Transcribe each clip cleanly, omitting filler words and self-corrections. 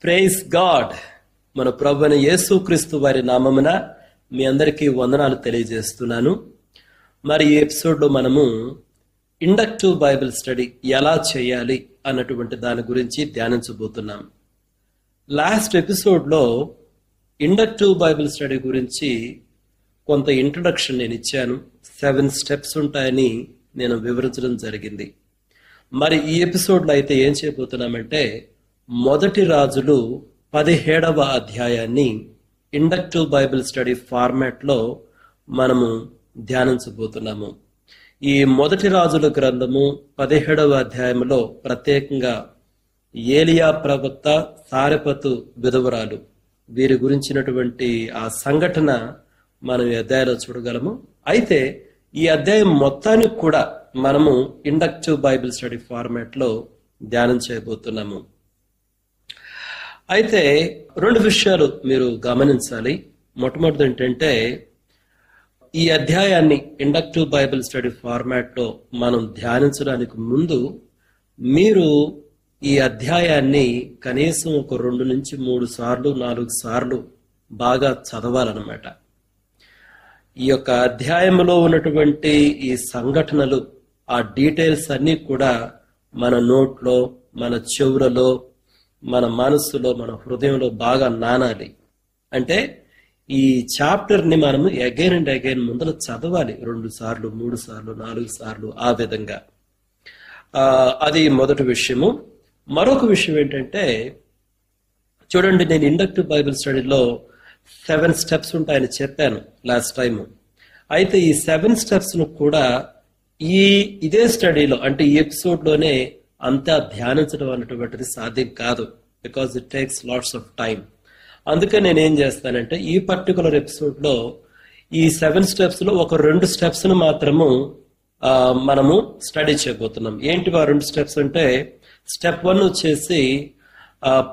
Praise God. మన ప్రభువైన యేసుక్రీస్తు వారి నామమున మీ అందరికీ వందనాలు తెలియజేస్తున్నాను. మరి ఈ ఎపిసోడ్లో మనము ఇండక్టివ్ బైబిల్ స్టడీ ఎలా చేయాలి అన్నటువంటి దాని గురించి ధ్యానించబోతున్నాం. లాస్ట్ ఎపిసోడ్లో ఇండక్టివ్ బైబిల్ స్టడీ గురించి కొంత ఇంట్రడక్షన్ నేను ఇచ్చాను. 7 స్టెప్స్ ఉంటాయని నేను వివరించడం జరిగింది. మరి ఈ ఎపిసోడ్లో అయితే ఏం చేయబోతున్నామంటే మొదటి రాజులు 17వ అధ్యాయాన్ని ఇండక్టివ్ బైబిల్ స్టడీ ఫార్మాట్లో మనము ధ్యానించబోతున్నాము. ఈ మొదటి రాజుల గ్రంథము 17వ అధ్యాయంలో ప్రత్యేకంగా ఏలియా ప్రవక్త, సారెపతు విధవరాలు వీరి గురించినటువంటి ఆ సంఘటన మనం ఈ అధ్యాయంలో చూడగలము. అయితే ఈ అధ్యాయం మొత్తానికి కూడా మనము ఇండక్టివ్ బైబిల్ స్టడీ ఫార్మాట్లో ధ్యానం చేయబోతున్నాము. అయితే 2 విషయాలు మీరు గమనించాలి. మొట్టమొదటి ఏంటంటే ఈ అధ్యాయాన్ని ఇండక్టివ్ బైబిల్ స్టడీ ఫార్మాట్లో మనం ధ్యానించడానికి ముందు మీరు ఈ అధ్యాయాన్ని కనీసం ఒక 2 నుంచి 3 సార్లు 4 సార్లు బాగా చదవాలన్నమాట. ఈ యొక్క అధ్యాయంలో ఉన్నటువంటి ఈ సంఘటనలు, ఆ డీటెయిల్స్ అన్నీ కూడా మన నోట్లో, మన చెవులలో, మన మనస్సులో, మన హృదయంలో బాగా నానాలి. అంటే ఈ చాప్టర్ ని మనము అగైన్ అండ్ అగైన్ ముందర చదవాలి. 2 సార్లు 3 సార్లు 4 సార్లు ఆ విధంగా. అది మొదటి విషయము. మరొక విషయం ఏంటంటే చూడండి, నేను ఇండక్టివ్ బైబిల్ స్టడీలో 7 స్టెప్స్ ఉంటాయని చెప్పాను లాస్ట్ టైం. అయితే ఈ 7 స్టెప్స్ ను కూడా ఇదే స్టడీలో అంటే ఈ ఎపిసోడ్లోనే అంతా ధ్యానించడం అనేటువంటిది సాధ్యం కాదు. Because it takes lots of time. అందుకే నేనేం చేస్తానంటే ఈ పర్టికులర్ ఎపిసోడ్లో ఈ 7 స్టెప్స్ లో ఒక 2 స్టెప్స్ ను మాత్రము మనము స్టడీ చేయబోతున్నాం. ఏంటి ఆ 2 స్టెప్స్ అంటే, స్టెప్ 1 వచ్చేసి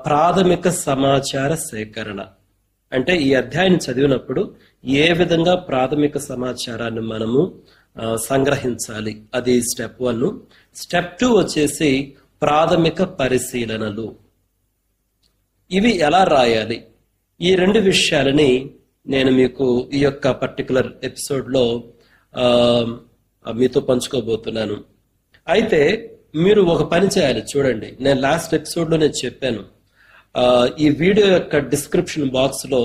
ప్రాథమిక సమాచార సేకరణ. అంటే ఈ అధ్యాయాన్ని చదివినప్పుడు ఏ విధంగా ప్రాథమిక సమాచారాన్ని మనము సంగ్రహించాలి, అది స్టెప్ 1. స్టెప్ 2 వచ్చేసి ప్రాథమిక పరిశీలనలు. ఇవి ఎలా రాయాలి, ఈ 2 విషయాలని నేను మీకు ఈ యొక్క పర్టికులర్ ఎపిసోడ్లో మీతో పంచుకోబోతున్నాను. అయితే మీరు ఒక పని చేయాలి. చూడండి, నేను లాస్ట్ ఎపిసోడ్లో నేను చెప్పాను, ఈ వీడియో యొక్క డిస్క్రిప్షన్ బాక్స్ లో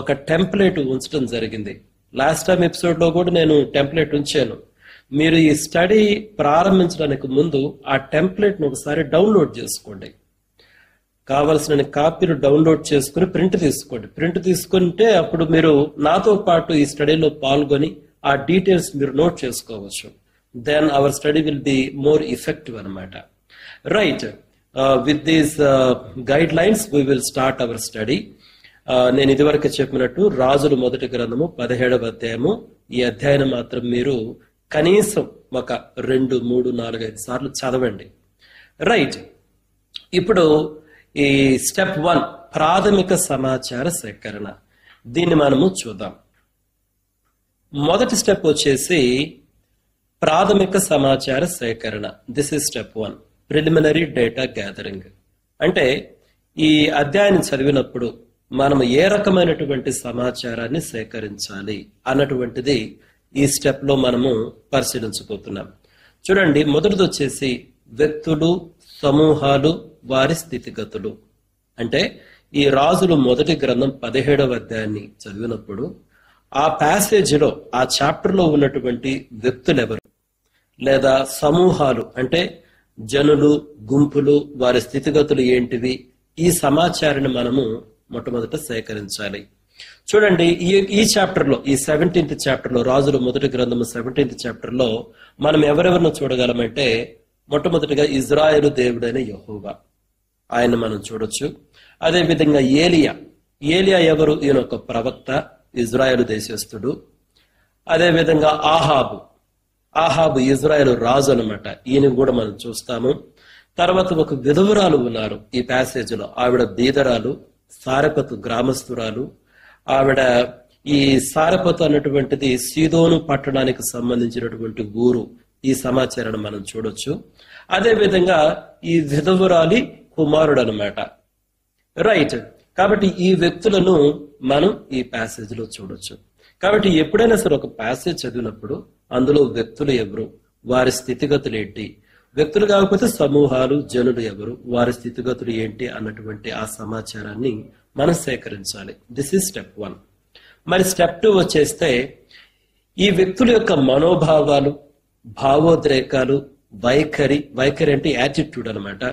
ఒక టెంప్లెట్ ఉంచడం జరిగింది. లాస్ట్ టైం ఎపిసోడ్ లో కూడా నేను టెంప్లెట్ ఉంచాను. మీరు ఈ స్టడీ ప్రారంభించడానికి ముందు ఆ టెంప్లెట్ ను ఒకసారి డౌన్లోడ్ చేసుకోండి. కావలసిన కాపీలు డౌన్లోడ్ చేసుకుని ప్రింట్ తీసుకోండి. ప్రింట్ తీసుకుంటే అప్పుడు మీరు నాతో పాటు ఈ స్టడీలో పాల్గొని ఆ డీటెయిల్స్ మీరు నోట్ చేసుకోవచ్చు. Then our study will be more effective అనమాట. Right, with these guidelines we will start our study. నేను ఇదివరకు చెప్పినట్టు రాజుల మొదటి గ్రంథము 17వ అధ్యాయము. ఈ అధ్యాయం మాత్రం మీరు కనీసం ఒక 2, 3, 4, 5 సార్లు చదవండి. రైట్, ఇప్పుడు ఈ స్టెప్ 1 ప్రాథమిక సమాచార సేకరణ, దీన్ని మనము చూద్దాం. మొదటి స్టెప్ వచ్చేసి ప్రాథమిక సమాచార సేకరణ. This is step 1, preliminary data gathering. అంటే ఈ అధ్యాయాన్ని చదివినప్పుడు మనం ఏ రకమైనటువంటి సమాచారాన్ని సేకరించాలి అన్నటువంటిది ఈ స్టెప్ లో మనము పరిశీలించబోతున్నాం. చూడండి, మొదటిది వచ్చేసి వ్యక్తులు, సమూహాలు, వారి స్థితిగతులు. అంటే ఈ రాజులు మొదటి గ్రంథం 17వ అధ్యాయాన్ని చదివినప్పుడు ఆ ప్యాసేజీలో, ఆ చాప్టర్ లో ఉన్నటువంటి వ్యక్తులు ఎవరు, లేదా సమూహాలు అంటే జనులు, గుంపులు, వారి స్థితిగతులు ఏంటివి, ఈ సమాచారాన్ని మనము మొట్టమొదట సేకరించాలి. చూడండి, ఈ చాప్టర్ లో, ఈ 17th చాప్టర్ లో, రాజుల మొదటి గ్రంథము 17th చాప్టర్ లో మనం ఎవరెవరిని చూడగలమంటే, మొట్టమొదటిగా ఇజ్రాయేలు దేవుడైన యెహోవా, ఆయన మనం చూడొచ్చు. అదే విధంగా ఏలియా ఎవరు? ఈయన ఒక ప్రవక్త, ఇజ్రాయేలు దేశస్థుడు. అదే విధంగా ఆహాబు ఇజ్రాయేలు రాజు అనమాట, ఈయన కూడా మనం చూస్తాము. తర్వాత ఒక విధవరాలు ఉన్నారు ఈ ప్యాసేజ్ లో. ఆవిడ బీదరాలు, సారెపతు గ్రామస్తురాలు. ఆవిడ ఈ సారెపతు అన్నటువంటిది సీదోను పట్టణానికి సంబంధించినటువంటి ఊరు. ఈ సమాచారాన్ని మనం చూడొచ్చు. అదే విధంగా ఈ విధవరాలి కుమారుడు అనమాట. రైట్. కాబట్టి ఈ వ్యక్తులను మనం ఈ ప్యాసేజ్ లో చూడొచ్చు. కాబట్టి ఎప్పుడైనా సరే ఒక ప్యాసేజ్ చదివినప్పుడు అందులో వ్యక్తులు ఎవరు, వారి స్థితిగతులు ఏంటి, వ్యక్తులు కాకపోతే సమూహాలు, జనులు ఎవరు, వారి స్థితిగతులు ఏంటి అన్నటువంటి ఆ సమాచారాన్ని మనం సేకరించాలి. This is step 1. మరి స్టెప్ 2 వచ్చేస్తే ఈ వ్యక్తుల యొక్క మనోభావాలు, భావోద్రేకాలు, వైఖరి అంటే యాటిట్యూడ్ అన్నమాట,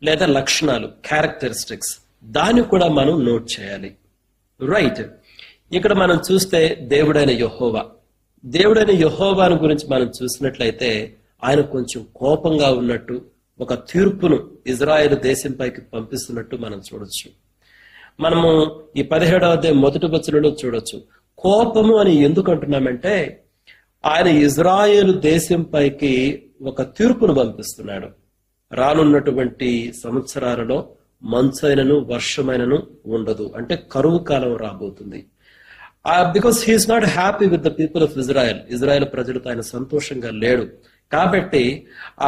లేదా లక్షణాలు, క్యారెక్టరిస్టిక్స్, దాన్ని కూడా మనం నోట్ చేయాలి. రైట్. ఇక్కడ మనం చూస్తే దేవుడైన యెహోవాను గురించి మనం చూసినట్లయితే ఆయన కొంచెం కోపంగా ఉన్నట్టు, ఒక తీర్పును ఇజ్రాయెల్ దేశంపైకి పంపిస్తున్నట్టు మనం చూడొచ్చు. మనము ఈ 17వ అధ్యాయం మొదటి వచనంలో చూడొచ్చు. కోపము అని ఎందుకు అంటున్నామంటే ఆయన ఇజ్రాయేలు దేశంపైకి ఒక తీర్పును పంపిస్తున్నాడు. రానున్నటువంటి సంవత్సరాలలో మంచైనను వర్షమైనను ఉండదు, అంటే కరువు కాలం రాబోతుంది. Because he's not happy with the people of Israel ప్రజలతో ఆయన సంతోషంగా లేడు. కాబట్టి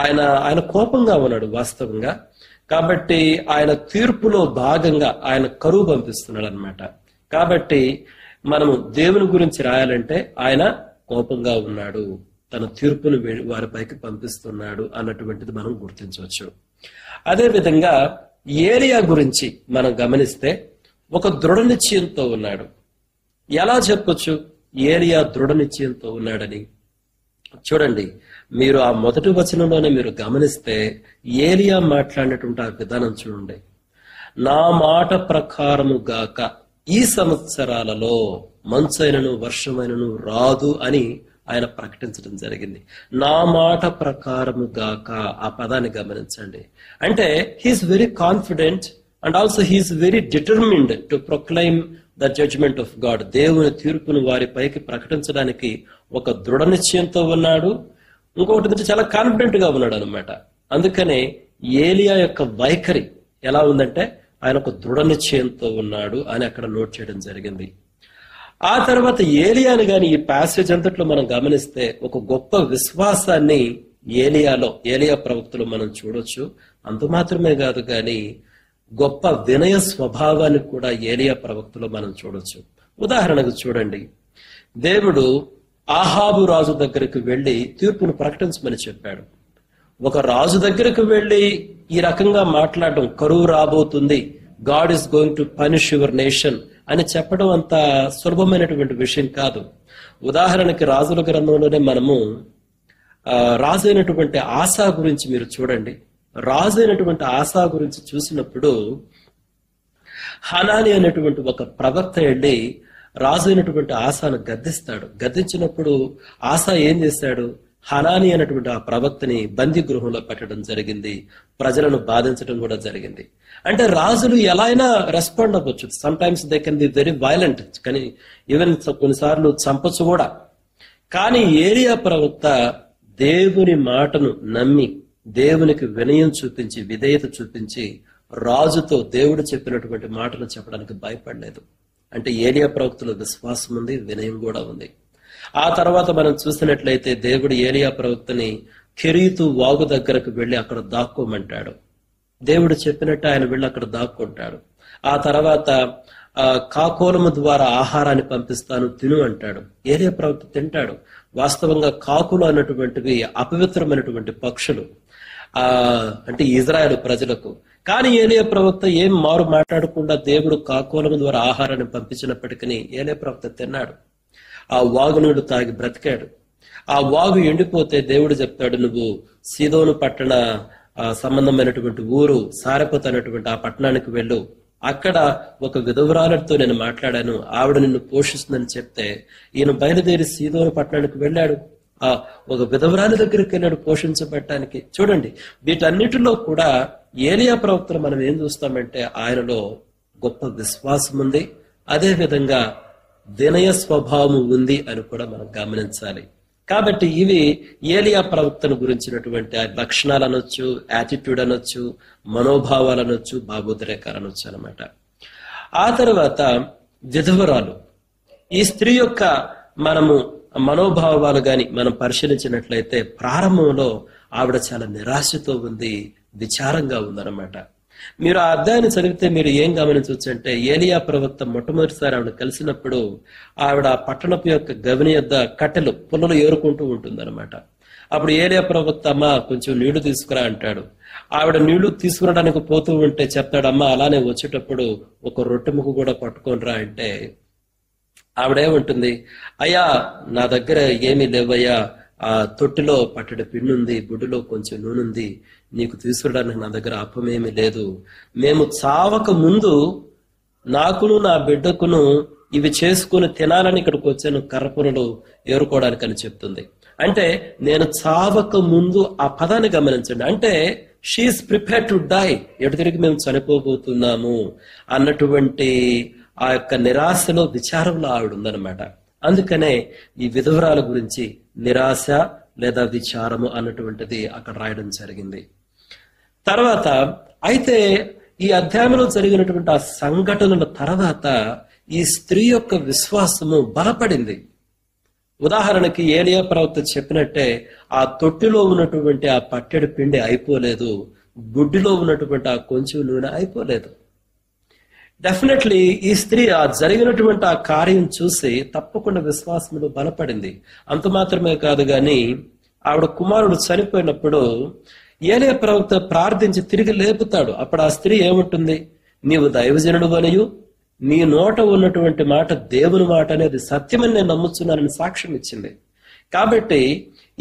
ఆయన కోపంగా ఉన్నాడు వాస్తవంగా. కాబట్టి ఆయన తీర్పులో భాగంగా ఆయన కరువు పంపిస్తున్నాడు అన్నమాట. కాబట్టి మనము దేవుని గురించి రాయాలంటే ఆయన కోపంగా ఉన్నాడు, తన తీర్పును వారిపైకి పంపిస్తున్నాడు అన్నటువంటిది మనం గుర్తించవచ్చు. అదే విధంగా ఏలియా గురించి మనం గమనిస్తే ఒక దృఢ నిశ్చయంతో ఉన్నాడు. ఎలా చెప్పొచ్చు ఏలియా దృఢ నిశ్చయంతో ఉన్నాడని? చూడండి, మీరు ఆ మొదటి వచనంలోనే మీరు గమనిస్తే ఏలియా మాట్లాడినటువంటి ఆ విధానం చూడండి. నా మాట ప్రకారము గాక ఈ సంవత్సరాలలో మంచైనను వర్షమైనను రాదు అని ఆయన ప్రకటించడం జరిగింది. నా మాట ప్రకారము గాక, ఆ పదాన్ని గమనించండి. అంటే he's very confident and also he's very determined to proclaim the judgment of God. దేవుని తీర్పును వారి పైకి ప్రకటించడానికి ఒక దృఢ నిశ్చయంతో ఉన్నాడు. ఇంకొకటి చాలా కాన్ఫిడెంట్ గా ఉన్నాడు అనమాట. అందుకనే ఏలియా యొక్క వైఖరి ఎలా ఉందంటే ఆయన ఒక దృఢ నిశ్చయంతో ఉన్నాడు అని అక్కడ నోట్ చేయడం జరిగింది. ఆ తర్వాత ఏలియాని గాని ఈ ప్యాసేజ్ అంతట్లో మనం గమనిస్తే ఒక గొప్ప విశ్వాసాన్ని ఏలియా ప్రవక్తలు మనం చూడొచ్చు. అంత మాత్రమే కాదు కానీ గొప్ప వినయ స్వభావాన్ని కూడా ఏలియా ప్రవక్తలో మనం చూడొచ్చు. ఉదాహరణకు చూడండి, దేవుడు ఆహాబు రాజు దగ్గరికి వెళ్లి తీర్పును ప్రకటించమని చెప్పాడు. ఒక రాజు దగ్గరకు వెళ్లి ఈ రకంగా మాట్లాడడం, కరువు రాబోతుంది, God is going to punish your nation అని చెప్పడం అంత సులభమైనటువంటి విషయం కాదు. ఉదాహరణకి రాజుల గ్రంథంలోనే మనము రాజు అయినటువంటి ఆసా గురించి మీరు చూడండి. రాజు అయినటువంటి ఆసా గురించి చూసినప్పుడు హనాని అనేటువంటి ఒక ప్రవక్త వెళ్ళి రాజు అయినటువంటి ఆసాను గద్దిస్తాడు. గద్దించినప్పుడు ఆసా ఏం చేశాడు? హనాని అనేటువంటి ఆ ప్రవక్తని బందీ గృహంలో పెట్టడం జరిగింది, ప్రజలను బాధించడం కూడా జరిగింది. అంటే రాజులు ఎలా అయినా రెస్పాండ్ అవ్వచ్చు. Some times they can be very violent, కానీ ఈవెన్ కొన్నిసార్లు చంపచ్చు కూడా. కానీ ఏలియా ప్రవక్త దేవుని మాటను నమ్మి, దేవునికి వినయం చూపించి, విధేయత చూపించి, రాజుతో దేవుడు చెప్పినటువంటి మాటలు చెప్పడానికి భయపడలేదు. అంటే ఏలియా ప్రవక్తలో విశ్వాసం ఉంది, వినయం కూడా ఉంది. ఆ తర్వాత మనం చూసినట్లయితే దేవుడు ఏలియా ప్రవక్తని కెరీతు వాగు దగ్గరకు వెళ్లి అక్కడ దాక్కోమంటాడు. దేవుడు చెప్పినట్టు ఆయన వెళ్ళి అక్కడ దాక్కుంటాడు. ఆ తర్వాత కాకోలము ద్వారా ఆహారాన్ని పంపిస్తాను, తిను అంటాడు. ఏలియా ప్రవక్త తింటాడు. వాస్తవంగా కాకులు అన్నటువంటివి అపవిత్రమైనటువంటి పక్షులు, అంటే ఇజ్రాయెల్ ప్రజలకు. కానీ ఏలియా ప్రవక్త ఏం మారు మాట్లాడకుండా దేవుడు కాకోలము ద్వారా ఆహారాన్ని పంపించినప్పటికీ ఏలియా ప్రవక్త తిన్నాడు. ఆ వాగు నీళ్లు తాగి బ్రతికాడు. ఆ వాగు ఎండిపోతే దేవుడు చెప్తాడు, నువ్వు సీదోను పట్టణ సంబంధమైనటువంటి ఊరు సారెపత్ అనేటువంటి ఆ పట్టణానికి వెళ్ళు, అక్కడ ఒక విధవరాలతో నేను మాట్లాడాను, ఆవిడ నిన్ను పోషిస్తుందని చెప్తే ఈయన బయలుదేరి సీదోను పట్టణానికి వెళ్ళాడు. ఒక విధవరాలి దగ్గరికి వెళ్ళాడు పోషించబడటానికి. చూడండి, వీటన్నిటిలో కూడా ఏలియా ప్రవక్తను మనం ఏం చూస్తామంటే ఆయనలో గొప్ప విశ్వాసం ఉంది, అదే విధంగా వినయ స్వభావం ఉంది అని కూడా మనం గమనించాలి. కాబట్టి ఇవి ఏలియా ప్రవక్తను గురించినటువంటి లక్షణాలు అనొచ్చు, యాటిట్యూడ్ అనొచ్చు, మనోభావాలు అనొచ్చు, భావోద్రేకాలు అనొచ్చు అనమాట. ఆ తర్వాత విధవరాలు, ఈ స్త్రీ యొక్క మనము మనోభావాలు గాని మనం పరిశీలించినట్లయితే ప్రారంభంలో ఆవిడ చాలా నిరాశతో ఉంది, విచారంగా ఉందన్నమాట. మీరు ఆ అధ్యాయాన్ని చదివితే మీరు ఏం గమనించవచ్చు అంటే, ఏలియా ప్రవక్త మొట్టమొదటిసారి ఆవిడ కలిసినప్పుడు ఆవిడ ఆ పట్టణపు యొక్క గవిని యొద్ద కట్టెలు పుల్లలు ఏరుకుంటూ ఉంటుందన్నమాట. అప్పుడు ఏలియా ప్రవక్త, అమ్మ కొంచెం నీళ్లు తీసుకురా అంటాడు. ఆవిడ నీళ్లు తీసుకురావడానికి పోతూ ఉంటే చెప్తాడు, అమ్మ అలానే వచ్చేటప్పుడు ఒక రొట్టె ముక్క కూడా పట్టుకొని రా అంటే ఆవిడేముంటుంది, అయ్యా నా దగ్గర ఏమీ లేవయ్యా, ఆ తొట్టిలో పట్టడి పిండి ఉంది, బుడ్డులో కొంచెం నూనె ఉంది, నీకు తీసుకురావడానికి నా దగ్గర అప్పమేమీ లేదు. మేము చావక ముందు నాకును నా బిడ్డకును ఇవి చేసుకుని తినాలని ఇక్కడికి వచ్చాను, కర్రపురలు ఏరుకోవడానికి అని చెప్తుంది. అంటే నేను చావక ముందు ఆ పదాన్ని గమనించండి. అంటే షీఈస్ ప్రిపేర్ టు డై, ఎటు తిరిగి మేము చనిపోబోతున్నాము అన్నటువంటి ఆ యొక్క నిరాశలో, విచారంలో ఆవిడ ఉందన్నమాట. అందుకనే ఈ విధవరాల గురించి నిరాశ లేదా విచారము అన్నటువంటిది అక్కడ రాయడం జరిగింది. తర్వాత అయితే ఈ అధ్యాయంలో జరిగినటువంటి ఆ సంఘటనల తర్వాత ఈ స్త్రీ యొక్క విశ్వాసము బలపడింది. ఉదాహరణకి ఏలియా ప్రవక్త చెప్పినట్టే ఆ తొట్టిలో ఉన్నటువంటి ఆ పట్టెడు పిండి అయిపోలేదు, గుడ్డిలో ఉన్నటువంటి ఆ కొంచెం నూనె అయిపోలేదు. డెఫినెట్లీ ఈ స్త్రీ ఆ జరిగినటువంటి ఆ కార్యం చూసి తప్పకుండా విశ్వాసంలో బలపడింది. అంత మాత్రమే కాదు గాని ఆవిడ కుమారుడు చనిపోయినప్పుడు ఏలియా ప్రవక్త ప్రార్థించి తిరిగి లేపుతాడు. అప్పుడు ఆ స్త్రీ ఏముంటుంది, నీవు దైవజనుడు అనియు నీ నోట ఉన్నటువంటి మాట దేవుని మాట అనేది సత్యమని నేను నమ్ముతున్నానని సాక్ష్యం ఇచ్చింది. కాబట్టి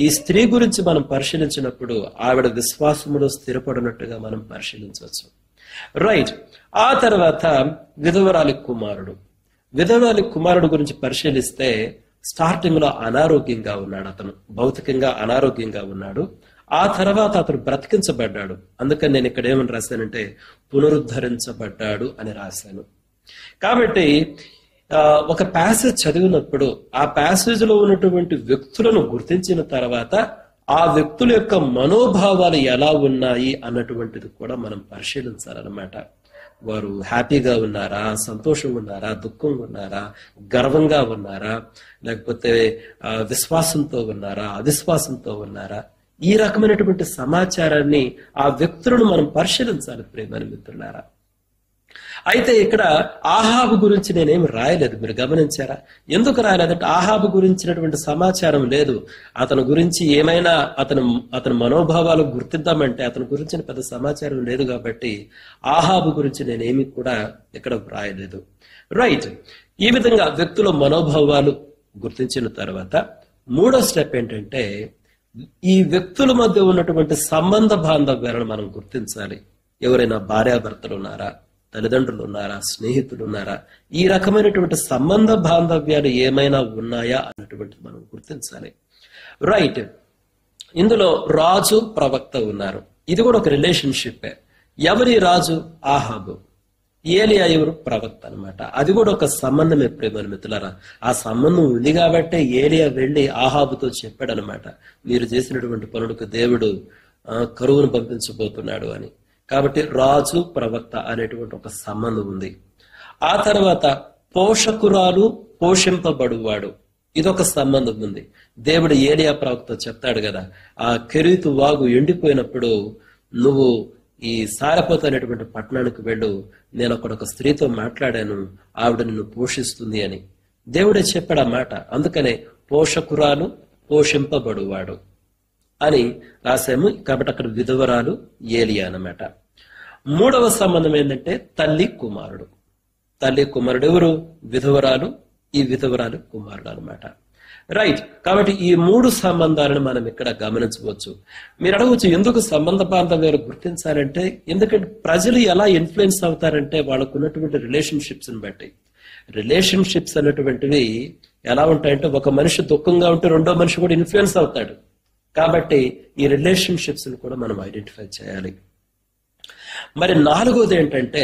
ఈ స్త్రీ గురించి మనం పరిశీలించినప్పుడు ఆవిడ విశ్వాసములో స్థిరపడినట్టుగా మనం పరిశీలించవచ్చు. రైట్. ఆ తర్వాత విధవరాలి కుమారుడు గురించి పరిశీలిస్తే స్టార్టింగ్ లో అనారోగ్యంగా ఉన్నాడు, అతను భౌతికంగా అనారోగ్యంగా ఉన్నాడు. ఆ తర్వాత అతను బ్రతికించబడ్డాడు. అందుకని నేను ఇక్కడ ఏమని రాశానంటే పునరుద్ధరించబడ్డాడు అని రాశాను. కాబట్టి ఒక ప్యాసేజ్ చదివినప్పుడు ఆ ప్యాసేజ్ లో ఉన్నటువంటి వ్యక్తులను గుర్తించిన తర్వాత ఆ వ్యక్తుల యొక్క మనోభావాలు ఎలా ఉన్నాయి అన్నటువంటిది కూడా మనం పరిశీలించాలన్నమాట. వారు హ్యాపీగా ఉన్నారా, సంతోషంగా ఉన్నారా, దుఃఖంగా ఉన్నారా, గర్వంగా ఉన్నారా, లేకపోతే విశ్వాసంతో ఉన్నారా, అవిశ్వాసంతో ఉన్నారా, ఈ రకమైనటువంటి సమాచారాన్ని ఆ వ్యక్తులను మనం పరిశీలించాలి ప్రియమైన మిత్రులారా. అయితే ఇక్కడ ఆహాబు గురించి నేనేమి రాయలేదు, మీరు గమనించారా? ఎందుకు రాయలేదంటే ఆహాబు గురించినటువంటి సమాచారం లేదు. అతని గురించి ఏమైనా అతని మనోభావాలు గుర్తిద్దామంటే అతని గురించిన పెద్ద సమాచారం లేదు. కాబట్టి ఆహాబు గురించి నేనేమి కూడా ఇక్కడ రాయలేదు. రైట్. ఈ విధంగా వ్యక్తుల మనోభావాలు గుర్తించిన తర్వాత మూడో స్టెప్ ఏంటంటే ఈ వ్యక్తుల మధ్య ఉన్నటువంటి సంబంధ బాంధవ్యాలను మనం గుర్తించాలి. ఎవరైనా భార్యాభర్తలు ఉన్నారా, తల్లిదండ్రులు ఉన్నారా, స్నేహితులు ఉన్నారా, ఈ రకమైనటువంటి సంబంధ బాంధవ్యాలు ఏమైనా ఉన్నాయా అన్నటువంటిది మనం గుర్తించాలి. రైట్. ఇందులో రాజు ప్రవక్త ఉన్నారు. ఇది కూడా ఒక రిలేషన్షిప్. ఎవరి రాజు? ఆహాబు. ఏలియా ఎవరు? ప్రవక్త అనమాట. అది కూడా ఒక సంబంధమే ప్రేమ మిత్రులారా. ఆ సంబంధం ఉంది కాబట్టే ఏలియా వెళ్లి ఆహాబుతో చెప్పాడు అనమాట, మీరు చేసినటువంటి పనులకు దేవుడు కరువును పంపించబోతున్నాడు అని. కాబట్టి రాజు ప్రవక్త అనేటువంటి ఒక సంబంధం ఉంది. ఆ తర్వాత పోషకురాలు పోషింపబడువాడు, ఇదొక సంబంధం ఉంది. దేవుడు ఏలియా ప్రవక్త చెప్తాడు కదా, ఆ కెరీతు వాగు ఎండిపోయినప్పుడు నువ్వు ఈ సారపోత అనేటువంటి పట్టణానికి వెళ్ళు, నేను అక్కడ ఒక స్త్రీతో మాట్లాడాను, ఆవిడ నిన్ను పోషిస్తుంది అని దేవుడే చెప్పాడు ఆ మాట. అందుకనే పోషకురాలు పోషింపబడువాడు అని రాసాము. కాబట్టి అక్కడ విధవరాలు ఏలియా అన్నమాట. మూడవ సంబంధం ఏంటంటే తల్లి కుమారుడు. తల్లి కుమారుడు ఎవరు? విధవరాలు. ఈ విధవరాలు కుమారుడు అనమాట. రైట్. కాబట్టి ఈ మూడు సంబంధాలను మనం ఇక్కడ గమనించవచ్చు. మీరు అడగవచ్చు, ఎందుకు సంబంధ బాంధవ్యాలు గుర్తించాలంటే, ఎందుకంటే ప్రజలు ఎలా ఇన్ఫ్లుయెన్స్ అవుతారంటే వాళ్ళకు ఉన్నటువంటి రిలేషన్షిప్స్ ని బట్టి. రిలేషన్షిప్స్ అనేటువంటివి ఎలా ఉంటాయంటే, ఒక మనిషి దుఃఖంగా ఉంటే రెండో మనిషి కూడా ఇన్ఫ్లుయెన్స్ అవుతాడు. కాబట్టి ఈ రిలేషన్షిప్స్ ని కూడా మనం ఐడెంటిఫై చేయాలి. మరి నాలుగోది ఏంటంటే,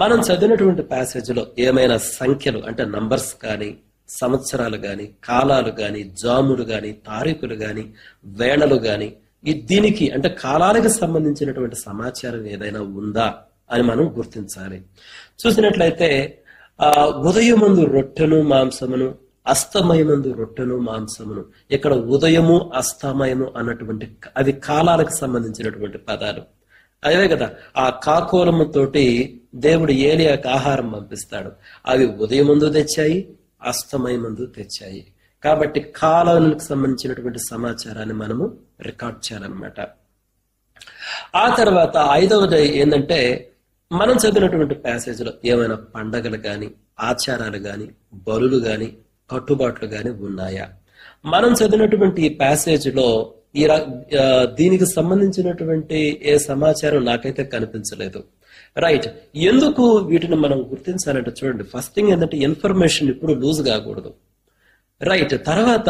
మనం చదివినటువంటి ప్యాసేజ్ లో ఏమైనా సంఖ్యలు అంటే నంబర్స్ కానీ, సంవత్సరాలు గాని, కాలాలు గాని, జాములు గాని, తారీఖులు గాని, వేళలు గాని, దీనికి అంటే కాలానికి సంబంధించినటువంటి సమాచారం ఏదైనా ఉందా అని మనం గుర్తించాలి. చూసినట్లయితే ఉదయమందు రొట్టెను మాంసమును, అస్తమయమందు రొట్టెను మాంసమును, ఇక్కడ ఉదయము అస్తమయము అన్నటువంటి అవి కాలాలకు సంబంధించినటువంటి పదాలు. అదే కదా, ఆ కాకోలముతోటి దేవుడు ఏలియాకి ఆహారం పంపిస్తాడు. అవి ఉదయం ముందు తెచ్చాయి, అస్తమయం ముందు తెచ్చాయి. కాబట్టి కాలానికి సంబంధించినటువంటి సమాచారాన్ని మనము రికార్డ్ చేయాలన్నమాట. ఆ తర్వాత 5వది ఏంటంటే, మనం చదివినటువంటి ప్యాసేజ్లో ఏమైనా పండగలు గాని, ఆచారాలు గాని, బలులు గాని, కట్టుబాట్లు గాని ఉన్నాయా? మనం చదివినటువంటి ఈ ప్యాసేజ్ లో దీనికి సంబంధించినటువంటి ఏ సమాచారం నాకైతే కనిపించలేదు. రైట్, ఎందుకు వీటిని మనం గుర్తించాలంటే చూడండి, ఫస్ట్ థింగ్ ఏంటంటే ఇన్ఫర్మేషన్ ఇప్పుడు లూజ్ కాకూడదు. రైట్, తర్వాత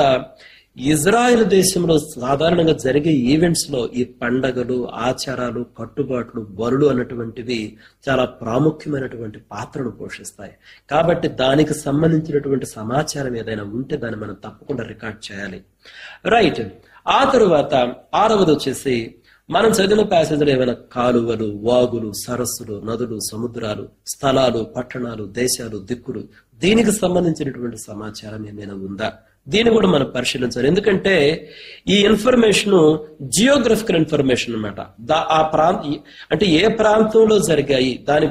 ఇజ్రాయెల్ దేశంలో సాధారణంగా జరిగే ఈవెంట్స్ లో ఈ పండగలు, ఆచారాలు, కట్టుబాట్లు, బలులు అన్నటువంటివి చాలా ప్రాముఖ్యమైనటువంటి పాత్రను పోషిస్తాయి. కాబట్టి దానికి సంబంధించినటువంటి సమాచారం ఏదైనా ఉంటే దాన్ని మనం తప్పకుండా రికార్డ్ చేయాలి. రైట్, ఆ తరువాత 6వది వచ్చేసి, మనం చదివిన ప్యాసేజ్లో ఏమైనా కాలువలు, వాగులు, సరస్సులు, నదులు, సముద్రాలు, స్థలాలు, పట్టణాలు, దేశాలు, దిక్కులు, దీనికి సంబంధించినటువంటి సమాచారం ఏమైనా ఉందా? దీన్ని కూడా మనం పరిశీలించాలి. ఎందుకంటే ఈ ఇన్ఫర్మేషన్ జియోగ్రఫికల్ ఇన్ఫర్మేషన్ అనమాట. ఆ అంటే ఏ ప్రాంతంలో జరిగాయి, దాని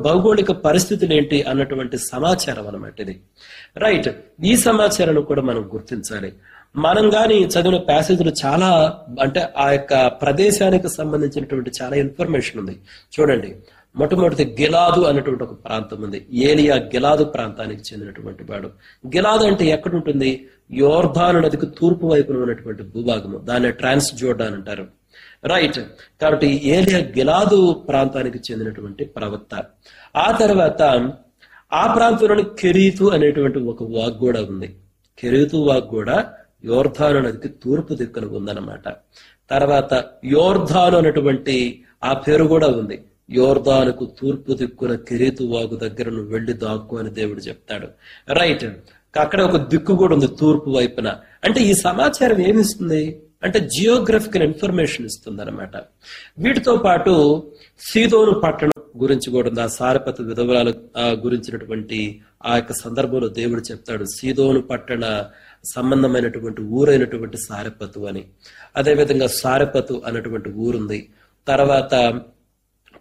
భౌగోళిక పరిస్థితులు ఏంటి అన్నటువంటి సమాచారం అనమాట ఇది. రైట్, ఈ సమాచారాన్ని కూడా మనం గుర్తించాలి. మనం గాని చదివిన ప్యాసేజ్లు చాలా, అంటే ఆ యొక్క ప్రదేశానికి సంబంధించినటువంటి చాలా ఇన్ఫర్మేషన్ ఉంది. చూడండి, మొట్టమొదటి గిలాదు అనేటువంటి ఒక ప్రాంతం ఉంది. ఏలియా గిలాదు ప్రాంతానికి చెందినటువంటి వాడు. గిలాదు అంటే ఎక్కడ ఉంటుంది? యోర్దాను నదికి తూర్పు వైపున ఉన్నటువంటి భూభాగము, దాన్ని ట్రాన్స్ జోర్డాన్ అంటారు. రైట్, కాబట్టి ఏలియా గిలాదు ప్రాంతానికి చెందినటువంటి ప్రవక్త. ఆ తర్వాత ఆ ప్రాంతంలోని కెరీతు అనేటువంటి ఒక వాగ్ కూడా ఉంది. కెరీతు వాగ్ కూడా యోర్దాను నదికి తూర్పు దిక్కున ఉందన్నమాట. తర్వాత యోర్దాను అనేటువంటి ఆ పేరు కూడా ఉంది. యోర్దానుకు తూర్పు దిక్కున కెరీతు వాగు దగ్గర నువ్వు వెళ్లి దాక్కు అని దేవుడు చెప్తాడు. రైట్, అక్కడ ఒక దిక్కు కూడా ఉంది తూర్పు వైపున. అంటే ఈ సమాచారం ఏమిస్తుంది అంటే జియోగ్రఫికల్ ఇన్ఫర్మేషన్ ఇస్తుంది అనమాట. వీటితో పాటు సీదోను పట్టణం గురించి కూడా ఉంది. ఆ సారెపతు విధవరాల గురించినటువంటి ఆ యొక్క సందర్భంలో దేవుడు చెప్తాడు, సీదోను పట్టణ సంబంధమైనటువంటి ఊరైనటువంటి సారెపతు అని. అదేవిధంగా సారెపతు అనేటువంటి ఊరుంది. తర్వాత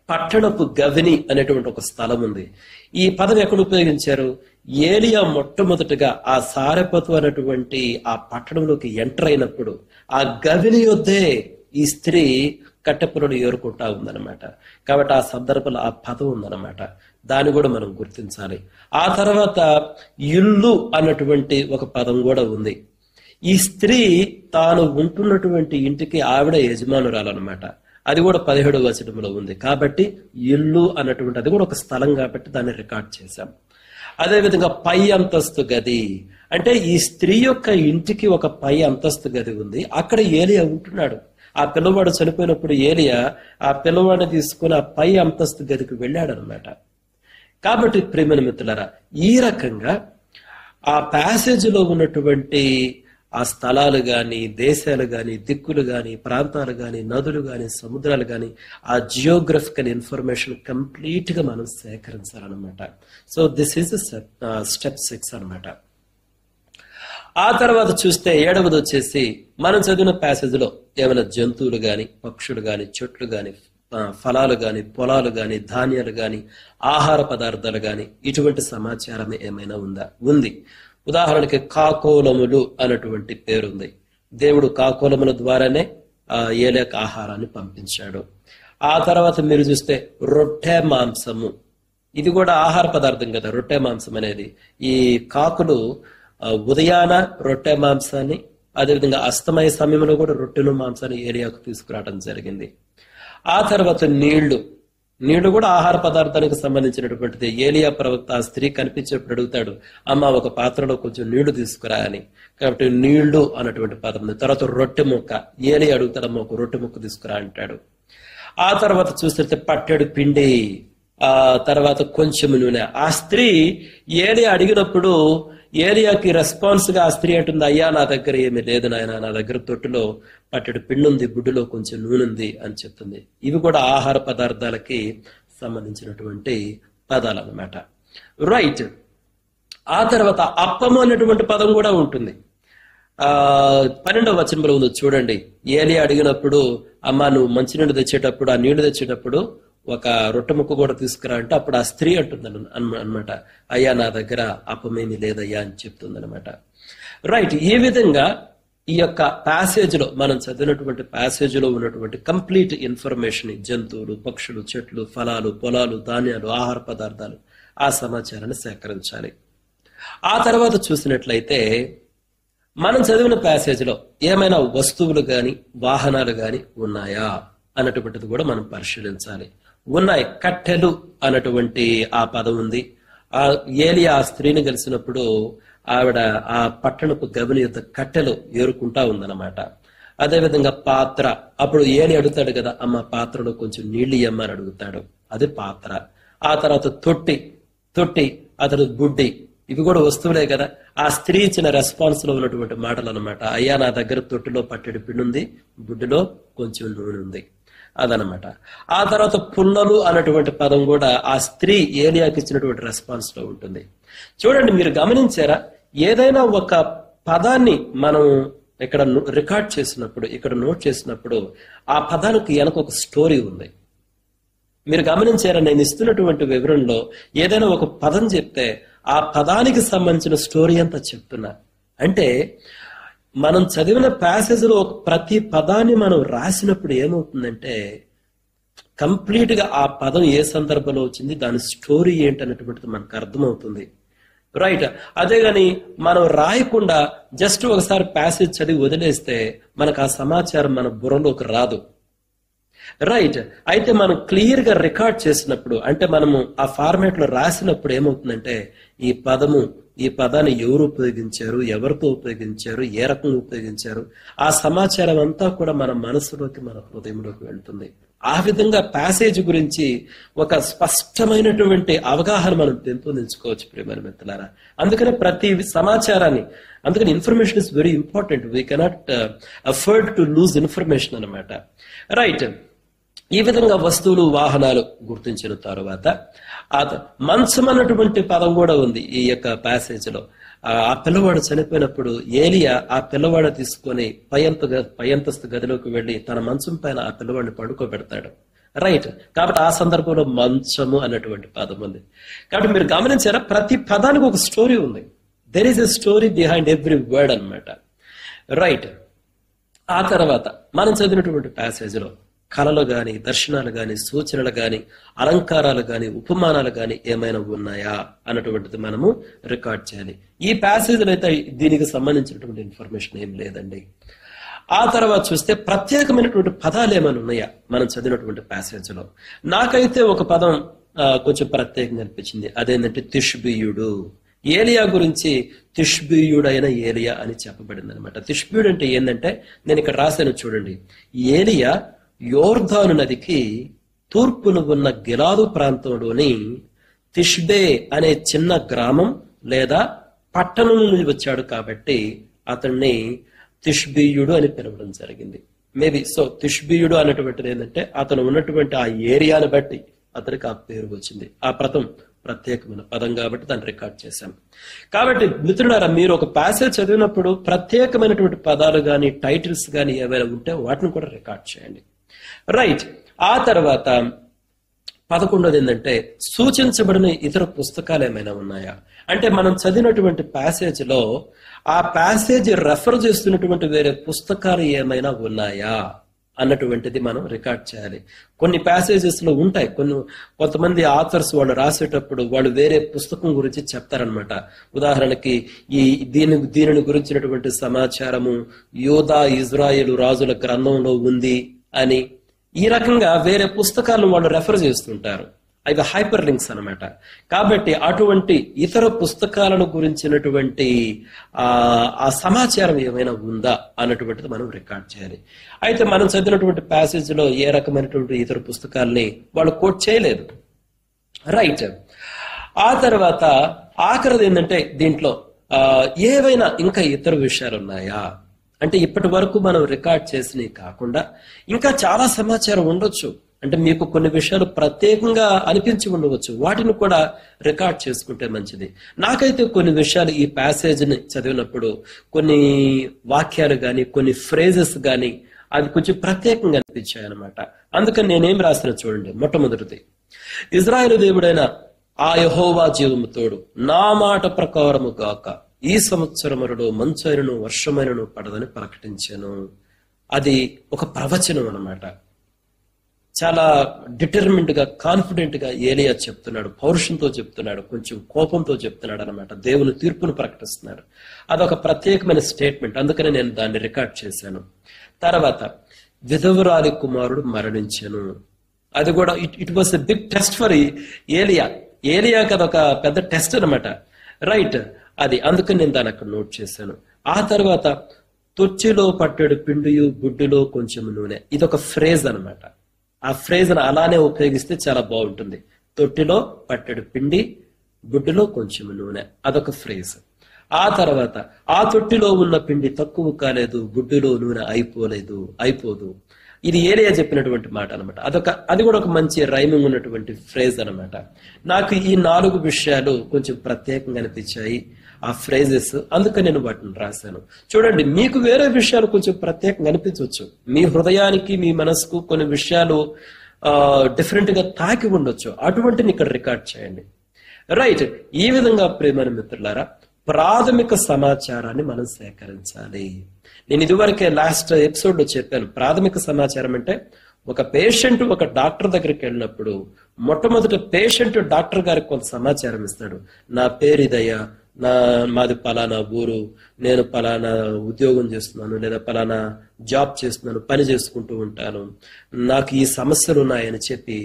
పట్టణపు గవిని అనేటువంటి ఒక స్థలం ఉంది. ఈ పదం ఎక్కడ ఉపయోగించారు? ఏలియా మొట్టమొదటిగా ఆ సారెపతు అనేటువంటి ఆ పట్టణంలోకి ఎంటర్ అయినప్పుడు ఆ గవిని యొద్దే ఈ స్త్రీ కట్టెపులను ఏరుకుంటా ఉందన్నమాట. కాబట్టి ఆ సందర్భంలో ఆ పదం ఉందన్నమాట. దాన్ని కూడా మనం గుర్తించాలి. ఆ తర్వాత ఇల్లు అన్నటువంటి ఒక పదం కూడా ఉంది. ఈ స్త్రీ తాను ఉంటున్నటువంటి ఇంటికి ఆవిడ యజమానురాలన్నమాట. అది కూడా 17వ వచనంలో ఉంది. కాబట్టి ఇల్లు అన్నటువంటి అది కూడా ఒక స్థలం కాబట్టి దాన్ని రికార్డ్ చేశాం. అదేవిధంగా పై అంతస్తు గది అంటే ఈ స్త్రీ యొక్క ఇంటికి ఒక పై అంతస్తు గది ఉంది. అక్కడ ఏలియా ఉంటున్నాడు. ఆ పిల్లవాడు చనిపోయినప్పుడు ఏలియా ఆ పిల్లవాడిని తీసుకుని ఆ పై అంతస్తు గదికి వెళ్ళాడు అనమాట. కాబట్టి ప్రియమైన మిత్రులారా, ఈ రకంగా ఆ ప్యాసేజీలో ఉన్నటువంటి ఆ స్థలాలు గాని, దేశాలు గాని, దిక్కులు గాని, ప్రాంతాలు గాని, నదులు గాని, సముద్రాలు గాని, ఆ జియోగ్రఫికల్ ఇన్ఫర్మేషన్ కంప్లీట్ గా మనం సేకరించాలన్నమాట. సో దిస్ ఈజ్ స్టెప్ 6 అనమాట. ఆ తర్వాత చూస్తే 7వది వచ్చేసి, మనం చదివిన ప్యాసేజ్లో ఏమైనా జంతువులు గాని, పక్షులు గాని, చెట్లు గాని, ఫలాలు గాని, పొలాలు గాని, ధాన్యాలు గాని, ఆహార పదార్థాలు గాని, ఇటువంటి సమాచారం ఏమైనా ఉంది. ఉదాహరణకి కాకోలములు అన్నటువంటి పేరుంది. దేవుడు కాకోలముల ద్వారానే ఏలియాకు ఆహారాన్ని పంపించాడు. ఆ తర్వాత మీరు చూస్తే రొట్టె మాంసము, ఇది కూడా ఆహార పదార్థం కదా. రొట్టె మాంసం అనేది ఈ కాకులు ఉదయాన రొట్టె మాంసాన్ని, అదేవిధంగా అస్తమయ సమయంలో కూడా రొట్టెను మాంసాన్ని ఏలియాకు తీసుకురావడం జరిగింది. ఆ తర్వాత నీళ్లు కూడా ఆహార పదార్థానికి సంబంధించినటువంటిది. ఏలియా ప్రవక్త ఆ స్త్రీ కనిపించేప్పుడు అడుగుతాడు, అమ్మ ఒక పాత్రలో కొంచెం నీళ్లు తీసుకురా అని. కాబట్టి నీళ్లు అన్నటువంటి పదం ఉంది. తర్వాత రొట్టె ముక్క, ఏలియా అడుగుతాడమ్మ ఒక రొట్టె ముక్క తీసుకురా అంటాడు. ఆ తర్వాత చూస్తే పట్టెడు పిండి, ఆ తర్వాత కొంచెం నూనె. ఆ స్త్రీ ఏలియా అడిగినప్పుడు ఏలియాకి రెస్పాన్స్ గా ఆ స్త్రీ అంటుంది, అయ్యా నా దగ్గర ఏమీ లేదు నాయన, నా దగ్గర తొట్టులో పట్టెడు పిండి ఉంది, బుడ్డులో కొంచెం నూనె ఉంది అని చెప్తుంది. ఇవి కూడా ఆహార పదార్థాలకి సంబంధించినటువంటి పదాలు అన్నమాట. రైట్, ఆ తర్వాత అప్పము అనేటువంటి పదం కూడా ఉంటుంది. 12వ వచనంలో ఉంది చూడండి. ఏలియా అడిగినప్పుడు, అమ్మా నువ్వు మంచినీళ్ళు తెచ్చేటప్పుడు, ఆ నీళ్లు తెచ్చేటప్పుడు ఒక రొట్టె ముక్క కూడా తీసుకురా అంటే, అప్పుడు ఆ స్త్రీ అంటుంది అనమాట, అయ్యా నా దగ్గర అప్పమేమి లేదయ్యా అని చెప్తుంది అనమాట. రైట్. ఈ విధంగా ఈ యొక్క ప్యాసేజ్ లో మనం చదివినటువంటి ప్యాసేజ్ లో ఉన్నటువంటి కంప్లీట్ ఇన్ఫర్మేషన్, జంతువులు, పక్షులు, చెట్లు, ఫలాలు, పొలాలు, ధాన్యాలు, ఆహార పదార్థాలు, ఆ సమాచారాన్ని సేకరించాలి. ఆ తర్వాత చూసినట్లయితే మనం చదివిన ప్యాసేజ్ లో ఏమైనా వస్తువులు గాని వాహనాలు గాని ఉన్నాయా అన్నటువంటిది కూడా మనం పరిశీలించాలి. ఉన్నాయి. కట్టెలు అన్నటువంటి ఆ పదం ఉంది. ఆ ఏలియా ఆ స్త్రీని కలిసినప్పుడు ఆవిడ ఆ పట్టణపు గవిని యొక్క కట్టెలు ఏరుకుంటా ఉందన్నమాట. అదేవిధంగా పాత్ర, అప్పుడు ఏలి అడుగుతాడు కదా, అమ్మ పాత్రలో కొంచెం నీళ్లు ఇయ్యమ్మ అని అడుగుతాడు, అది పాత్ర. ఆ తర్వాత తొట్టి, అతడు బుడ్డి, ఇవి కూడా వస్తువులే కదా. ఆ స్త్రీ ఇచ్చిన రెస్పాన్స్ లో ఉన్నటువంటి మాటలు అనమాట. అయ్యా నా దగ్గర తొట్టిలో పట్టెడు పిండి ఉంది, బుడ్డిలో కొంచెం నూనె ఉంది, అదనమాట. ఆ తర్వాత పుల్లలు అన్నటువంటి పదం కూడా ఆ స్త్రీ ఏలియాకి ఇచ్చినటువంటి రెస్పాన్స్ లో ఉంటుంది. చూడండి, మీరు గమనించారా, ఏదైనా ఒక పదాన్ని మనం ఇక్కడ రికార్డ్ చేసినప్పుడు, ఇక్కడ నోట్ చేసినప్పుడు, ఆ పదానికి వెనక ఒక స్టోరీ ఉంది. మీరు గమనించారా, నేను ఇస్తున్నటువంటి వివరణలో ఏదైనా ఒక పదం చెప్తే ఆ పదానికి సంబంధించిన స్టోరీ అంతా చెప్తున్నా. అంటే మనం చదివిన ప్యాసేజ్ లో ప్రతి పదాన్ని మనం రాసినప్పుడు ఏమవుతుందంటే, కంప్లీట్ గా ఆ పదం ఏ సందర్భంలో వచ్చింది, దాని స్టోరీ ఏంటనేటువంటిది మనకు అర్థమవుతుంది. రైట్. అదే గాని మనం రాయకుండా జస్ట్ ఒకసారి ప్యాసేజ్ చదివి వదిలేస్తే మనకు ఆ సమాచారం మన బుర్రలోకి రాదు. రైట్. అయితే మనం క్లియర్ గా రికార్డ్ చేసినప్పుడు, అంటే మనము ఆ ఫార్మాట్ లో రాసినప్పుడు ఏమవుతుందంటే, ఈ పదాన్ని ఎవరు ఉపయోగించారు, ఎవరితో ఉపయోగించారు, ఏ రకంగా ఉపయోగించారు, ఆ సమాచారం అంతా కూడా మన మనసులోకి, మన హృదయంలోకి వెళ్తుంది. ఆ విధంగా ప్యాసేజ్ గురించి ఒక స్పష్టమైనటువంటి అవగాహన మనం పెంపొందించుకోవచ్చు ప్రియమైన మిత్రులారా. అందుకనే ప్రతి సమాచారాన్ని, అందుకని information is very important. We cannot afford to loose information అనమాట. రైట్. ఈ విధంగా వస్తువులు, వాహనాలు గుర్తించిన తరువాత మంచం అన్నటువంటి పదం కూడా ఉంది ఈ యొక్క ప్యాసేజ్ లో. ఆ పిల్లవాడు చనిపోయినప్పుడు ఏలియా ఆ పిల్లవాడు తీసుకొని పై అంతస్తు గదిలోకి వెళ్లి తన మంచం పైన ఆ పిల్లవాడిని పడుకోబెడతాడు. రైట్. కాబట్టి ఆ సందర్భంలో మంచము అన్నటువంటి పదం ఉంది. కాబట్టి మీరు గమనించారా, ప్రతి పదానికి ఒక స్టోరీ ఉంది. There is a story behind every word అన్నమాట. రైట్. ఆ తర్వాత మనం చదివినటువంటి ప్యాసేజ్ లో కళలు గాని, దర్శనాలు గాని, సూచనలు గాని, అలంకారాలు గాని, ఉపమానాలు గాని ఏమైనా ఉన్నాయా అన్నటువంటిది మనము రికార్డ్ చేయాలి. ఈ ప్యాసేజ్లో అయితే దీనికి సంబంధించినటువంటి ఇన్ఫర్మేషన్ ఏం లేదండి. ఆ తర్వాత చూస్తే ప్రత్యేకమైనటువంటి పదాలు ఏమైనా ఉన్నాయా మనం చదివినటువంటి ప్యాసేజ్ లో. నాకైతే ఒక పదం కొంచెం ప్రత్యేకంగా అనిపించింది. అదేంటంటే తిష్బీయుడు. ఏలియా గురించి తిష్బీయుడైన ఏలియా అని చెప్పబడింది అనమాట. తిష్బీయుడు అంటే ఏంటంటే, నేను ఇక్కడ రాశాను చూడండి, ఏలియా యోర్దాను నదికి తూర్పును ఉన్న గిలాదు ప్రాంతంలోని తిష్బే అనే చిన్న గ్రామం లేదా పట్టణం నుండి వచ్చాడు కాబట్టి అతన్ని తిష్బీయుడు అని పిలవడం జరిగింది. మేబీ సో తిష్బీయుడు అనేటువంటిది ఏంటంటే, అతను ఉన్నటువంటి ఆ ఏరియాను బట్టి అతనికి ఆ పేరు వచ్చింది. ఆ పదం ప్రత్యేకమైన పదం కాబట్టి దాన్ని రికార్డ్ చేశాం. కాబట్టి మిత్రులారా, మీరు ఒక ప్యాసేజ్ చదివినప్పుడు ప్రత్యేకమైనటువంటి పదాలు గాని, టైటిల్స్ గాని ఏమైనా ఉంటే వాటిని కూడా రికార్డ్ చేయండి. రైట్. ఆ తర్వాత 11ది ఏంటంటే, సూచించబడిన ఇతర పుస్తకాలు ఏమైనా ఉన్నాయా. అంటే మనం చదివినటువంటి ప్యాసేజ్ లో ఆ ప్యాసేజ్ రెఫర్ చేస్తున్నటువంటి వేరే పుస్తకాలు ఏమైనా ఉన్నాయా అన్నటువంటిది మనం రికార్డ్ చేయాలి. కొన్ని ప్యాసేజెస్ లో ఉంటాయి, కొంతమంది ఆథర్స్ వాళ్ళు రాసేటప్పుడు వాళ్ళు వేరే పుస్తకం గురించి చెప్తారనమాట. ఉదాహరణకి దీనిని గురించినటువంటి సమాచారము యూదా ఇజ్రాయేలు రాజుల గ్రంథంలో ఉంది అని, ఈ రకంగా వేరే పుస్తకాలను వాళ్ళు రెఫర్ చేస్తుంటారు. అవి హైపర్ లింక్స్ అనమాట. కాబట్టి అటువంటి ఇతర పుస్తకాలను గురించినటువంటి ఆ సమాచారం ఏమైనా ఉందా అన్నటువంటిది మనం రికార్డ్ చేయాలి. అయితే మనం చదివినటువంటి ప్యాసేజ్ లో ఏ రకమైనటువంటి ఇతర పుస్తకాలని వాళ్ళు కోట్ చేయలేదు. రైట్. ఆ తర్వాత ఆఖరిది ఏంటంటే, దీంట్లో ఏవైనా ఇంకా ఇతర విషయాలు ఉన్నాయా అంటే, ఇప్పటి వరకు మనం రికార్డ్ చేసినవి కాకుండా ఇంకా చాలా సమాచారం ఉండొచ్చు. అంటే మీకు కొన్ని విషయాలు ప్రత్యేకంగా అనిపించి ఉండవచ్చు, వాటిని కూడా రికార్డ్ చేసుకుంటే మంచిది. నాకైతే కొన్ని విషయాలు ఈ ప్యాసేజ్ని చదివినప్పుడు కొన్ని వాక్యాలు గాని కొన్ని ఫ్రేజెస్ గాని అది కొంచెం ప్రత్యేకంగా అనిపించాయి అనమాట. అందుకని నేనేం రాసిన చూడండి. మొట్టమొదటిది, ఇజ్రాయేలు దేవుడైన ఆ యెహోవా జీవము తోడు నా మాట ప్రకారము గాక ఈ సంవత్సరములలో మంచైనను వర్షమైనను పడదని ప్రకటించాను. అది ఒక ప్రవచనం అన్నమాట. చాలా డిటర్మిన్డ్ గా కాన్ఫిడెంట్ గా ఏలియా చెప్తున్నాడు, పౌరుషంతో చెప్తున్నాడు, కొంచెం కోపంతో చెప్తున్నాడు అనమాట. దేవుని తీర్పును ప్రకటిస్తున్నాడు. అదొక ప్రత్యేకమైన స్టేట్మెంట్, అందుకని నేను దాన్ని రికార్డ్ చేశాను. తర్వాత విధవరాలి కుమారుడు మరణించెను. అది కూడా it was a big test for ఏలియాకి అదొక పెద్ద టెస్ట్ అనమాట. రైట్, అది అందుకని నేను దాన్ని అక్కడ నోట్ చేశాను. ఆ తర్వాత తొచ్చిలో పట్టెడు పిండియు గుడ్డులో కొంచెం నూనె, ఇదొక ఫ్రేజ్ అనమాట. ఆ ఫ్రేజ్ అలానే ఉపయోగిస్తే చాలా బాగుంటుంది. తొట్టిలో పట్టెడు పిండి గుడ్డులో కొంచెం నూనె, అదొక ఫ్రేజ్. ఆ తర్వాత ఆ తొట్టిలో ఉన్న పిండి తక్కువ కాలేదు, గుడ్డులో నూనె అయిపోదు. ఇది ఏలియా చెప్పినటువంటి మాట అనమాట. అది కూడా ఒక మంచి రైమింగ్ ఉన్నటువంటి ఫ్రేజ్ అనమాట. నాకు ఈ 4 విషయాలు కొంచెం ప్రత్యేకంగా అనిపించాయి, ఆ ఫ్రేజెస్, అందుకని నేను వాటిని రాశాను. చూడండి, మీకు వేరే విషయాలు కొంచెం ప్రత్యేకంగా అనిపించవచ్చు. మీ హృదయానికి మీ మనసుకు కొన్ని విషయాలు డిఫరెంట్ గా తాకి ఉండొచ్చు, అటువంటిని ఇక్కడ రికార్డ్ చేయండి. రైట్, ఈ విధంగా ప్రియమైన మిత్రులారా ప్రాథమిక సమాచారాన్ని మనం సేకరించాలి. నేను ఇదివరకే లాస్ట్ ఎపిసోడ్ లో చెప్పాను, ప్రాథమిక సమాచారం అంటే ఒక పేషెంట్ ఒక డాక్టర్ దగ్గరికి వెళ్ళినప్పుడు మొట్టమొదటి పేషెంట్ డాక్టర్ గారికి కొంత సమాచారం ఇస్తాడు. నా పేరు ఇదయ్యా, మాది పలానా ఊరు, నేను పలానా ఉద్యోగం చేస్తున్నాను, లేదా పలానా జాబ్ చేస్తున్నాను, పని చేసుకుంటూ ఉంటాను, నాకు ఈ సమస్యలు ఉన్నాయని చెప్పి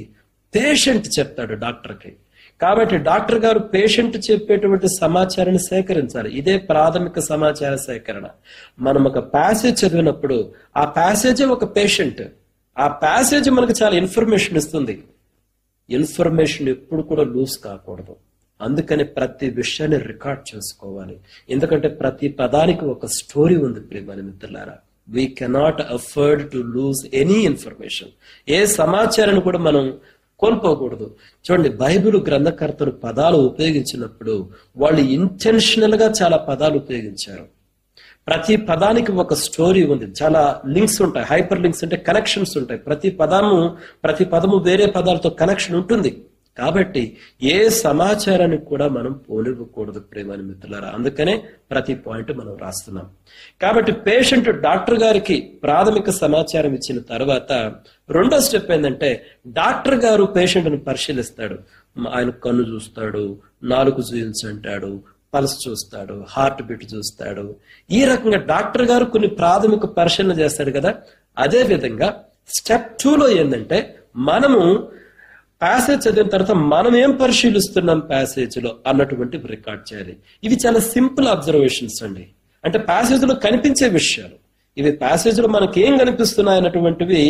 పేషెంట్ చెప్తాడు డాక్టర్కి. కాబట్టి డాక్టర్ గారు పేషెంట్ చెప్పేటువంటి సమాచారాన్ని సేకరించాలి. ఇదే ప్రాథమిక సమాచార సేకరణ. మనం ఒక ప్యాసేజ్ చదివినప్పుడు ఆ ప్యాసేజే ఒక పేషెంట్, ఆ ప్యాసేజ్ మనకు చాలా ఇన్ఫర్మేషన్ ఇస్తుంది. ఇన్ఫర్మేషన్ ఎప్పుడు కూడా లూజ్ కాకూడదు. అందుకని ప్రతి విషయాన్ని రికార్డ్ చేసుకోవాలి. ఎందుకంటే ప్రతి పదానికి ఒక స్టోరీ ఉంది ప్రియమైన మిత్రులారా. We cannot afford to lose any information. ఏ సమాచారాన్ని కూడా మనం కోల్పోకూడదు. చూడండి, బైబిల్ గ్రంథకర్తలు పదాలు ఉపయోగించినప్పుడు వాళ్ళు ఇంటెన్షనల్ గా చాలా పదాలు ఉపయోగించారు. ప్రతి పదానికి ఒక స్టోరీ ఉంది, చాలా లింక్స్ ఉంటాయి, హైపర్ లింక్స్ అంటే కనెక్షన్స్ ఉంటాయి. ప్రతి పదము వేరే పదాలతో కనెక్షన్ ఉంటుంది. కాబట్టి ఏ సమాచారానికి కూడా మనం పోనివ్వకూడదు ప్రియమైన మిత్రులారా. అందుకనే ప్రతి పాయింట్ మనం రాస్తున్నాం. కాబట్టి పేషెంట్ డాక్టర్ గారికి ప్రాథమిక సమాచారం ఇచ్చిన తర్వాత రెండో స్టెప్ ఏంటంటే, డాక్టర్ గారు పేషెంట్ ను పరిశీలిస్తాడు. ఆయన కన్ను చూస్తాడు, నాలుగు చూయించంటాడు, పల్స్ చూస్తాడు, హార్ట్ బీట్ చూస్తాడు. ఈ రకంగా డాక్టర్ గారు కొన్ని ప్రాథమిక పరిశీలన చేస్తాడు కదా. అదే విధంగా స్టెప్ 2లో ఏంటంటే, మనము ప్యాసేజ్ చదివిన తర్వాత మనం ఏం పరిశీలిస్తున్నాం ప్యాసేజ్ లో అన్నటువంటి రికార్డ్ చేయాలి. ఇవి చాలా సింపుల్ అబ్జర్వేషన్స్ అండి. అంటే ప్యాసేజ్ లో కనిపించే విషయాలు ఇవి. ప్యాసేజ్ లో మనకి ఏం కనిపిస్తున్నాయి అన్నటువంటివి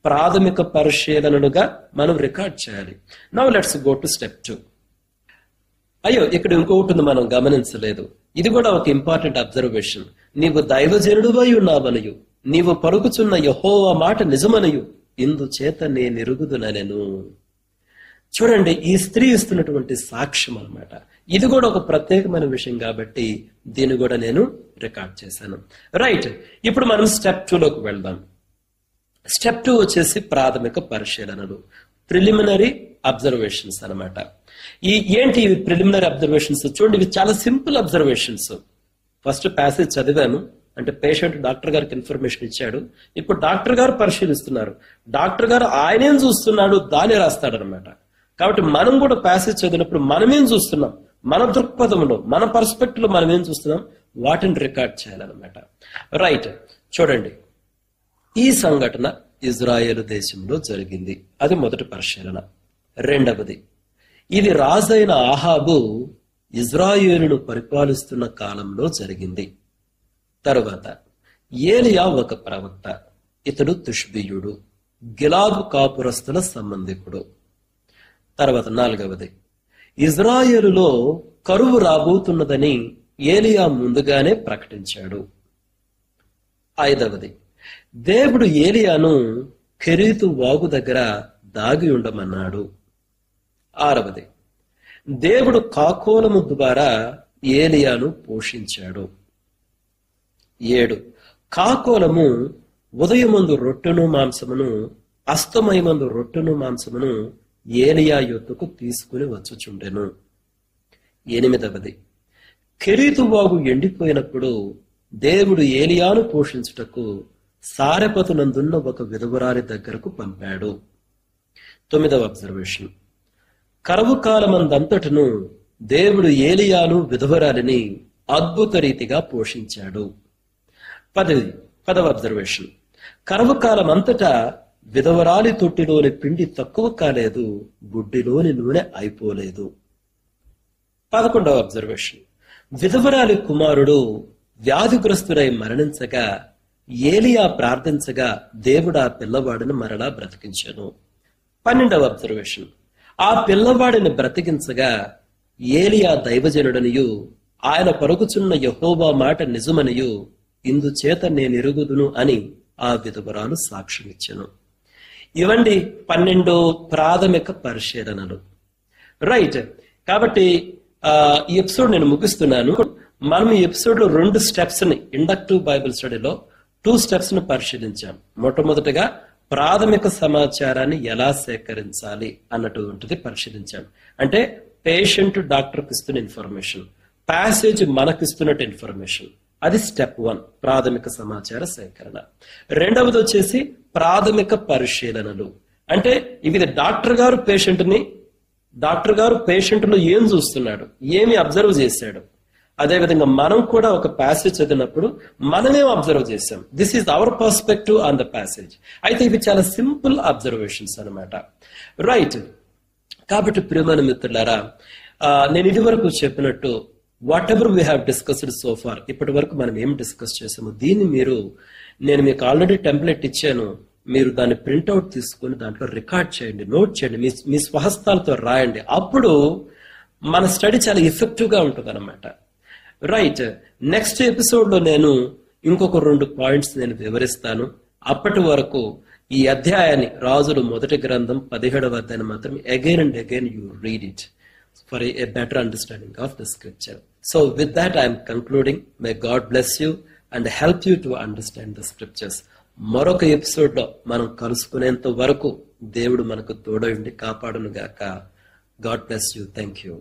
ప్రాథమిక పరిశీలనలుగా మనం రికార్డ్ చేయాలి. Now let's go to step 2. అయ్యో, ఇక్కడ ఇంకొకటి మనం గమనించలేదు. ఇది కూడా ఒక ఇంపార్టెంట్ అబ్జర్వేషన్. నీవు దైవజనుడువై ఉన్నావనయు, నీవు పలుకుచున్న యెహోవా మాట నిజమనయు, ఇందుచేత నేనెరుగుదునెను. చూడండి, ఈ స్త్రీ ఇస్తున్నటువంటి సాక్ష్యం అన్నమాట. ఇది కూడా ఒక ప్రత్యేకమైన విషయం కాబట్టి దీన్ని కూడా నేను రికార్డ్ చేశాను. రైట్, ఇప్పుడు మనం స్టెప్ 2లోకి వెళ్దాం. స్టెప్ 2 వచ్చేసి ప్రాథమిక పరిశీలనలు, ప్రిలిమినరీ అబ్జర్వేషన్స్ అనమాట. ఏంటి ఇవి ప్రిలిమినరీ అబ్జర్వేషన్స్? చూడండి, ఇవి చాలా సింపుల్ అబ్జర్వేషన్స్. ఫస్ట్ ప్యాసేజ్ చదివాను, అంటే పేషెంట్ డాక్టర్ గారికి ఇన్ఫర్మేషన్ ఇచ్చాడు. ఇప్పుడు డాక్టర్ గారు పరిశీలిస్తున్నారు. డాక్టర్ గారు ఆయనేం చూస్తున్నాడు దాన్ని రాస్తాడు అనమాట. కాబట్టి మనం కూడా ప్యాసేజ్ చదివినప్పుడు మనమేం చూస్తున్నాం, మన దృక్పథంలో, మన పర్స్పెక్టివ్ లో మనం ఏం చూస్తున్నాం, వాటిని రికార్డ్ చేయాలన్నమాట. రైట్, చూడండి, ఈ సంఘటన ఇజ్రాయేలు దేశంలో జరిగింది. అది మొదటి పరిశీలన. రెండవది, ఇది రాజైన ఆహాబు ఇజ్రాయేలును పరిపాలిస్తున్న కాలంలో జరిగింది. తరువాత ఏలియా ఒక ప్రవక్త, ఇతడు తిష్బీయుడు, గిలాదు కాపురస్తుల సంబంధికుడు. తర్వాత నాలుగవది, ఇజ్రాయేలులో కరువు రాబోతున్నదని ఏలియా ముందుగానే ప్రకటించాడు. ఐదవది, దేవుడు ఏలియాను కెరీతు వాగు దగ్గర దాగి ఉండమన్నాడు. 6వది, దేవుడు కాకోలము ద్వారా ఏలియాను పోషించాడు. 7, కాకోలము ఉదయమందు రొట్టెను మాంసమును అస్తమయమందు రొట్టెను మాంసమును ఏలియా యొద్దకు తీసుకుని వచ్చుచుండెను. 8వది, కెరీతు వాగు ఎండిపోయినప్పుడు దేవుడు ఏలియాను పోషించుటకు సారెపతునందున్న ఒక విధవరాలి దగ్గరకు పంపాడు. 9వ అబ్జర్వేషన్, కరువు కాలమందంతటను దేవుడు ఏలియాను విధవరాలిని అద్భుత రీతిగా పోషించాడు. 10వ అబ్జర్వేషన్, కరువు కాలమంతటా విధవరాలి తొట్టిలోని పిండి తక్కువ కాలేదు, బుడ్డిలోని నూనె అయిపోలేదు. 11వ అబ్జర్వేషన్, విధవరాలి కుమారుడు వ్యాధిగ్రస్తుడై మరణించగా ఏలియా ప్రార్థించగా దేవుడు ఆ పిల్లవాడిని మరలా బ్రతికించెను. 12వ అబ్జర్వేషన్, ఆ పిల్లవాడిని బ్రతికించగా ఏలియా దైవజనుడనియు ఆయన పలుకుచున్న యెహోవా మాట నిజమనియు ఇందుచేత నేనెరుగుదును అని ఆ విధవరాలు సాక్ష్యమిచ్చెను. ఇవండి 12 ప్రాథమిక పరిశీలనలు. రైట్, కాబట్టి ఈ ఎపిసోడ్ నేను ముగిస్తున్నాను. మనం ఈ ఎపిసోడ్ లో 2 స్టెప్స్ ని, ఇండక్టివ్ బైబిల్ స్టడీలో 2 స్టెప్స్ ను పరిశీలించాం. మొట్టమొదటిగా ప్రాథమిక సమాచారాన్ని ఎలా సేకరించాలి అన్నటువంటిది పరిశీలించాం. అంటే పేషెంట్ డాక్టర్కి ఇస్తున్న ఇన్ఫర్మేషన్, ప్యాసేజ్ మనకిస్తున్నట్టు ఇన్ఫర్మేషన్, అది స్టెప్ 1, ప్రాథమిక సమాచార సేకరణ. రెండవది వచ్చేసి ప్రాథమిక పరిశీలనలు. అంటే ఇవి డాక్టర్ గారు పేషెంట్ లో ఏం చూస్తున్నాడు, ఏమి అబ్జర్వ్ చేశాడు. అదేవిధంగా మనం కూడా ఒక ప్యాసేజ్ చదివినప్పుడు మనమేం అబ్జర్వ్ చేశాం. This is our perspective on the passage. అయితే ఇవి చాలా సింపుల్ అబ్జర్వేషన్స్ అనమాట. రైట్, కాబట్టి ప్రియమైన మిత్రులారా, నేను ఇది వరకు చెప్పినట్టు whatever we have discussed so far, ఇప్పటి వరకు మనం ఏం డిస్కస్ చేసామో దీన్ని నేను మీకు ఆల్రెడీ టెంప్లెట్ ఇచ్చాను. మీరు దాన్ని ప్రింట్అవుట్ తీసుకుని దాంట్లో రికార్డ్ చేయండి, నోట్ చేయండి, మీ స్వహస్తాలతో రాయండి. అప్పుడు మన స్టడీ చాలా ఎఫెక్టివ్ గా ఉంటుంది అనమాట. రైట్, నెక్స్ట్ ఎపిసోడ్ లో నేను ఇంకొక 2 పాయింట్స్ నేను వివరిస్తాను. అప్పటి వరకు ఈ అధ్యాయాన్ని, రాజులు మొదటి గ్రంథం 17వ అధ్యాయం మాత్రం again and again you read it for a better understanding of the scripture. So with that I am concluding. May God bless you and help you to understand the scriptures. మరొక ఎపిసోడ్ లో మనం కలుసుకునేంత వరకు దేవుడు మనకు తోడై ఉండి కాపాడును గాక. God bless you. Thank you.